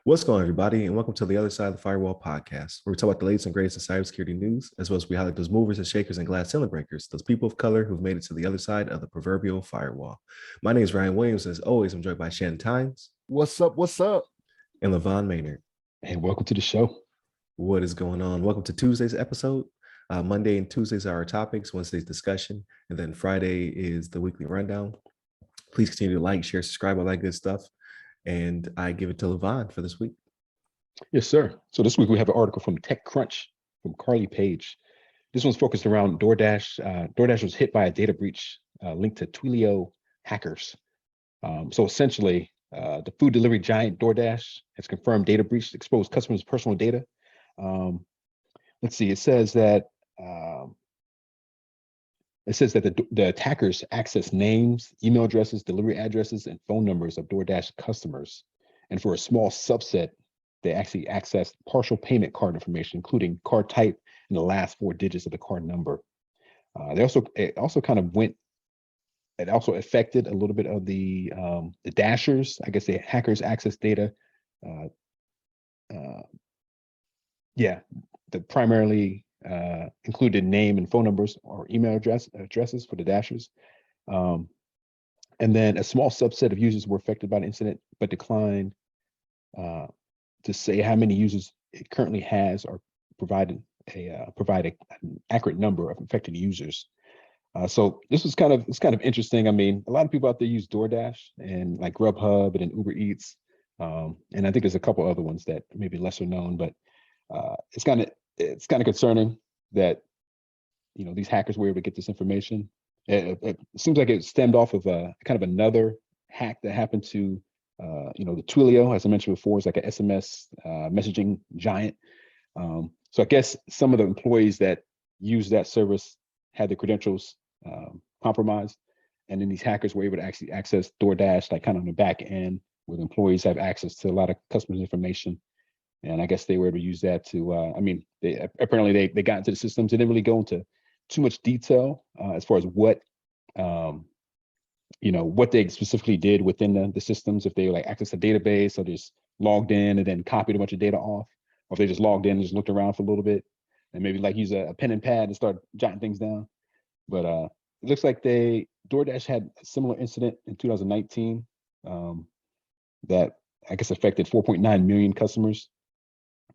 What's going on, everybody, and welcome to the Other Side of the Firewall podcast, where we talk about the latest and greatest in cybersecurity news, as well as we highlight those movers and shakers and glass ceiling breakers, those people of color who've made it to the other side of the proverbial firewall. My name is Ryan Williams, and as always, I'm joined by Shannon Tynes. What's up? What's up? And LeVon Maynard. Hey, welcome to the show. What is going on? Welcome to Tuesday's episode. Monday and Tuesdays are our topics, Wednesday's discussion, and then Friday is the weekly rundown. Please continue to like, share, subscribe, all that good stuff. And I give it to LeVon for this week. Yes, sir. So this week we have an article from TechCrunch from Carly Page. This one's focused around DoorDash. DoorDash was hit by a data breach linked to Twilio hackers. So essentially, the food delivery giant DoorDash has confirmed data breach exposed customers' personal data. Let's see. It says that the attackers access names, email addresses, delivery addresses, and phone numbers of DoorDash customers. And for a small subset, they actually accessed partial payment card information, including card type and the last four digits of the card number. It also affected a little bit of the dashers. I guess the hackers access data. The primarily included name and phone numbers or email addresses for the dashers. And then a small subset of users were affected by the incident, but declined to say how many users it currently has or provide an accurate number of affected users. So this was kind of interesting. I mean, a lot of people out there use DoorDash and like Grubhub and then Uber Eats. And I think there's a couple other ones that may be lesser known, but it's kind of concerning that, you know, these hackers were able to get this information. It seems like it stemmed off of a kind of another hack that happened to, the Twilio, as I mentioned before, is like an SMS messaging giant. So I guess some of the employees that use that service had their credentials compromised, and then these hackers were able to actually access DoorDash, like kind of on the back end, where the employees have access to a lot of customers' information. And I guess they were able to use that to, they apparently got into the systems. They didn't really go into too much detail as far as what they specifically did within the systems. If they like access a database or just logged in and then copied a bunch of data off, or if they just logged in and just looked around for a little bit and maybe like use a pen and pad and start jotting things down. But it looks like DoorDash had a similar incident in 2019 that I guess affected 4.9 million customers.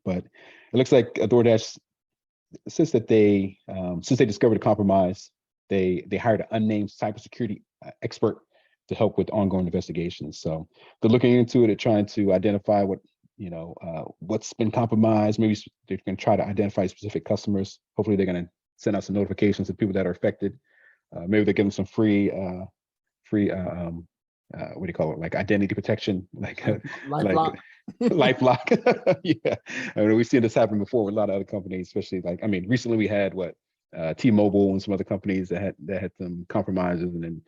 But it looks like DoorDash says that since they discovered a compromise, they hired an unnamed cybersecurity expert to help with ongoing investigations. So they're looking into it and trying to identify what's been compromised. Maybe they're going to try to identify specific customers. Hopefully they're going to send out some notifications to people that are affected. Maybe they give them some free what do you call it? Like identity protection, like LifeLock. LifeLock. Yeah, I mean, we've seen this happen before with a lot of other companies, especially recently we had T-Mobile and some other companies that had some compromises, and then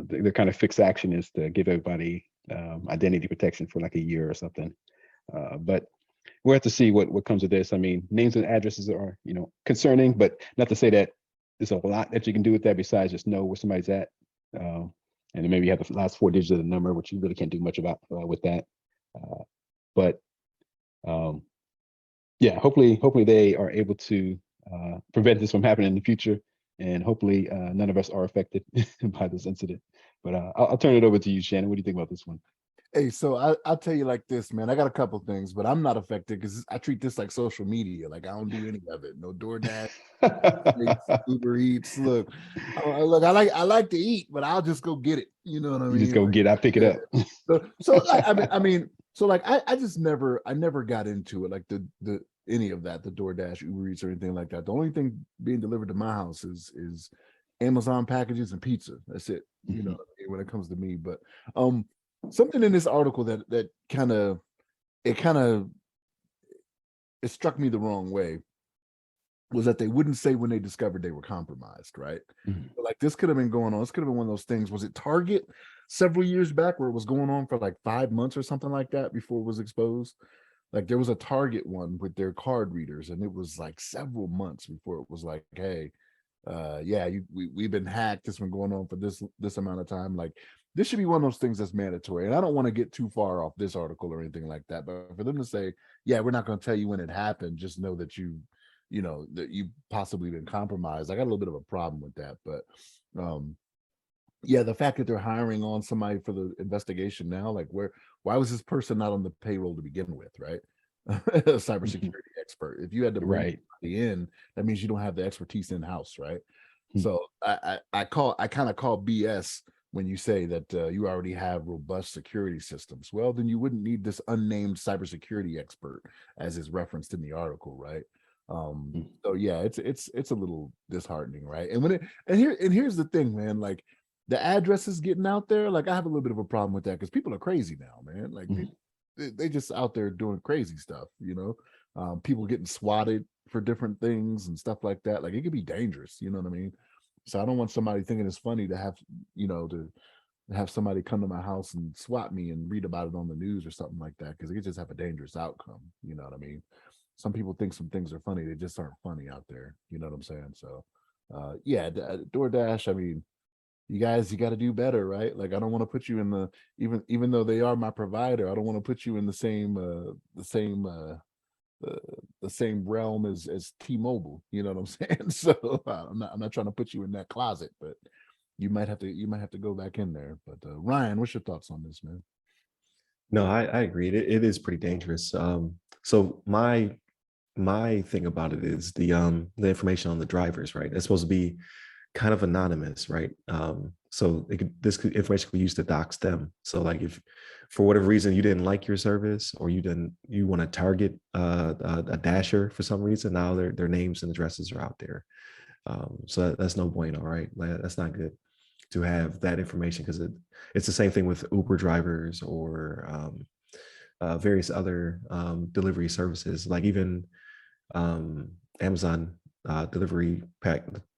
their kind of fixed action is to give everybody identity protection for like a year or something. But we'll have to see what comes of this. I mean, names and addresses are concerning, but not to say that there's a lot that you can do with that besides just know where somebody's at. And then maybe you have the last four digits of the number, which you really can't do much about with that. Hopefully they are able to prevent this from happening in the future, and hopefully none of us are affected by this incident. But I'll turn it over to you, Shannon. What do you think about this one? Hey, so I'll tell you like this, man. I got a couple things, but I'm not affected because I treat this like social media. Like I don't do any of it. No DoorDash, Uber Eats. Look, I like to eat, but I'll just go get it. You know what I mean? You just go get it. I'll pick it up. I just never got into it, like the any of that, the DoorDash, Uber Eats, or anything like that. The only thing being delivered to my house is Amazon packages and pizza. That's it. Mm-hmm. You know, when it comes to me. But something in this article that kind of it struck me the wrong way was that they wouldn't say when they discovered they were compromised, right? Mm-hmm. But like this could have been going on. This could have been one of those things. Was it Target several years back where it was going on for like 5 months or something like that before it was exposed? Like there was a Target one with their card readers, and it was like several months before it was like, hey, yeah, we've been hacked. It's been going on for this amount of time. Like, this should be one of those things that's mandatory. And I don't want to get too far off this article or anything like that, but for them to say, yeah, we're not going to tell you when it happened, just know that you know that you possibly been compromised. I got a little bit of a problem with that, but yeah, the fact that they're hiring on somebody for the investigation now, like, why was this person not on the payroll to begin with, right? A cybersecurity expert. If you had to bring somebody in, that means you don't have the expertise in house, right? So I kind of call BS when you say that you already have robust security systems. Well, then you wouldn't need this unnamed cybersecurity expert, as is referenced in the article, right? So yeah, it's a little disheartening, right? And here's the thing, man. Like, the address is getting out there. Like, I have a little bit of a problem with that because people are crazy now, man. Like, they just out there doing crazy stuff, you know. People getting swatted for different things and stuff like that. Like, it could be dangerous, you know what I mean? So I don't want somebody thinking it's funny to have, you know, to have somebody come to my house and swat me and read about it on the news or something like that, because it could just have a dangerous outcome, you know what I mean? Some people think some things are funny, they just aren't funny out there, you know what I'm saying? So yeah, DoorDash, I mean, you got to do better, right? Like, I don't want to put you in the, even though they are my provider, I don't want to put you in the same realm as T-Mobile, you know what I'm saying? So I'm not trying to put you in that closet, but you might have to go back in there. But Ryan, what's your thoughts on this, man? No, I agree. It is pretty dangerous. So my thing about it is the information on the drivers, right? It's supposed to be kind of anonymous, right? So information could be used to dox them. So, like, if for whatever reason you didn't like your service, or you want to target a dasher for some reason, now their names and addresses are out there. So that's no bueno, right? That's not good to have that information, because it's the same thing with Uber drivers or various other delivery services, like even Amazon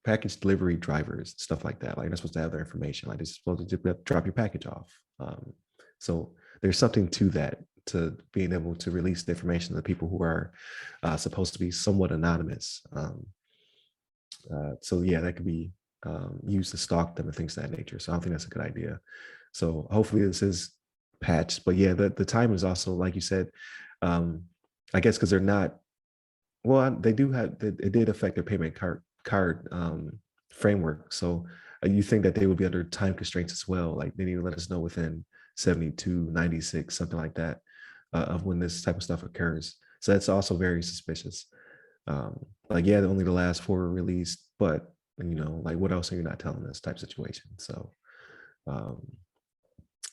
package delivery drivers, stuff like that. Like, they're supposed to have their information. Like, they're supposed to just drop your package off. So there's something to that, to being able to release the information to the people who are supposed to be somewhat anonymous. So yeah, that could be used to stalk them and things of that nature. So I don't think that's a good idea. So hopefully this is patched. But yeah, the time is also, like you said, I guess because they're not, well, they do have, it did affect their payment card framework. So you think that they would be under time constraints as well. Like, they need to let us know within 72, 96, something like that, of when this type of stuff occurs. So that's also very suspicious. Like, yeah, only the last 4 were released, but, you know, like, what else are you not telling us type situation? So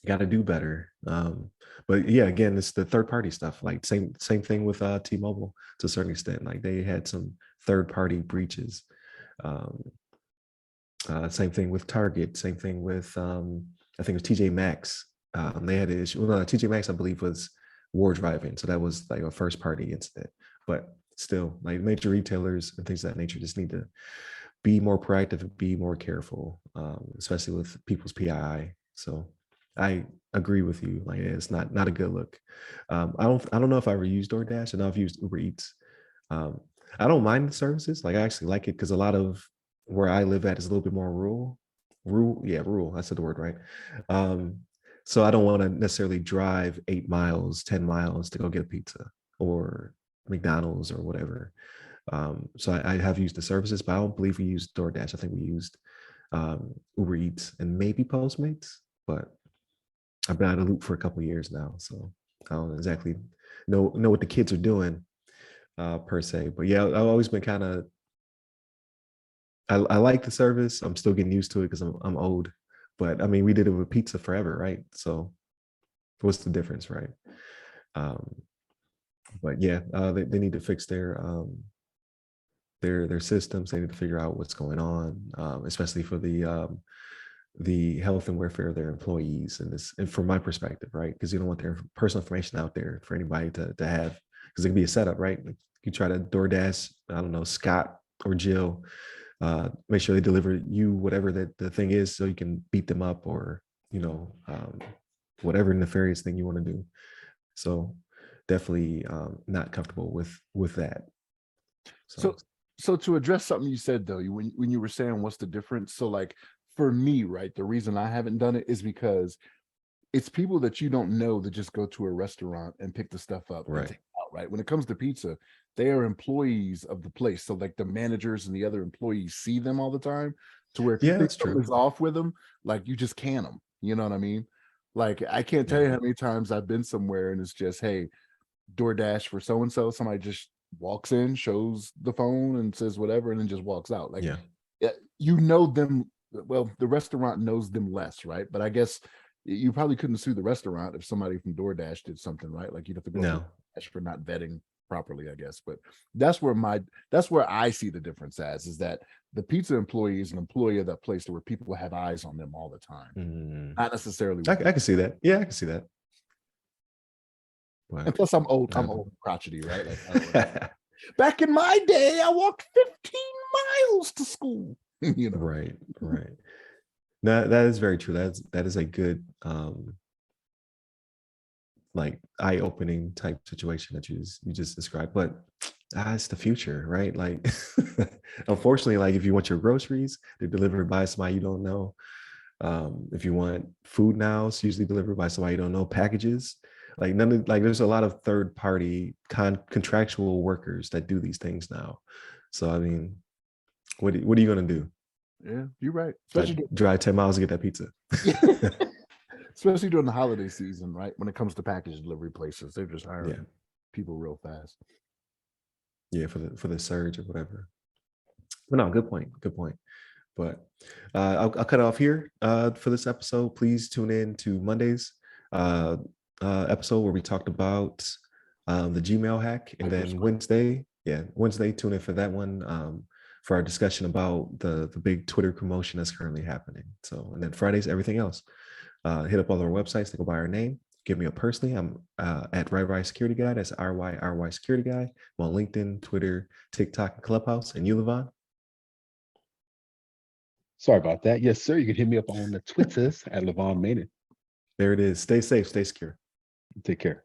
got to do better. But yeah, again, it's the third party stuff. Like, same thing with T-Mobile to a certain extent. Like, they had some third party breaches. Same thing with Target. Same thing with I think it was TJ Maxx. They had an issue. Well, no, TJ Maxx, I believe, was war driving, so that was like a first party incident. But still, like, major retailers and things of that nature just need to be more proactive and be more careful, especially with people's PII. So I agree with you. Like, it's not a good look. I don't know if I ever used DoorDash. I know I've used Uber Eats. I don't mind the services. Like, I actually like it because a lot of where I live at is a little bit more rural. Rural. I said the word right. So I don't want to necessarily drive 8 miles, 10 miles to go get a pizza or McDonald's or whatever. So I have used the services, but I don't believe we used DoorDash. I think we used Uber Eats and maybe Postmates, but I've been out of the loop for a couple of years now, so I don't exactly know what the kids are doing per se. But yeah, I've always been kind of, I like the service. I'm still getting used to it because I'm old. But I mean, we did it with pizza forever, right? So what's the difference, right? But yeah, they need to fix their systems. They need to figure out what's going on, especially for the health and welfare of their employees. And from my perspective, right? Because you don't want their personal information out there for anybody to have, because it can be a setup, right? Like, you try to DoorDash, I don't know, Scott or Jill, make sure they deliver you whatever the thing is, so you can beat them up, or, you know, whatever nefarious thing you want to do. So definitely not comfortable with that. So So to address something you said though, when you were saying what's the difference, so like for me, right, the reason I haven't done it is because it's people that you don't know that just go to a restaurant and pick the stuff up and Right. take it out, right? When it comes to pizza, they are employees of the place, so like the managers and the other employees see them all the time, to where if you Yeah, think that's true. something's off with them, like you just can them. You know what I mean? Like I can't tell Yeah. you how many times I've been somewhere and it's just, hey, DoorDash for so and so. Somebody just walks in, shows the phone, and says whatever, and then just walks out. Like, Yeah. you know them. Well, the restaurant knows them less, right? But I guess you probably couldn't sue the restaurant if somebody from DoorDash did something, right? Like you'd have to go No. through DoorDash for not vetting properly, I guess. But that's where I see the difference as, is that the pizza employee is an employee of that place where people have eyes on them all the time, Mm. not necessarily. I can see that. Yeah, I can see that. And But plus, I'm old and crotchety, right? Like, back in my day, I walked 15 miles to school. You know, right. That is very true. That is a good like eye-opening type situation that you just described. But it's the future, right? Like unfortunately, like if you want your groceries, they're delivered by somebody you don't know. If you want food now, it's usually delivered by somebody you don't know. Packages, like there's a lot of third-party contractual workers that do these things now. So I mean, what are you gonna do? yeah, you're right. Especially drive 10 miles to get that pizza. Especially during the holiday season, right? When it comes to package delivery places, they're just hiring people real fast. Yeah, for the surge or whatever. But no, good point. But I'll cut off here for this episode. Please tune in to Monday's episode where we talked about the Gmail hack, and then Wednesday, tune in for that one for our discussion about the big Twitter commotion that's currently happening. So, and then Fridays, everything else. Hit up all our websites to go by our name. Give me a personally. I'm at RY Security Guy. That's RY Security Guy. I'm on LinkedIn, Twitter, TikTok, and Clubhouse. And you, LeVon? Sorry about that. Yes, sir. You can hit me up on the Twitters at LeVon Maynard. There it is. Stay safe. Stay secure. Take care.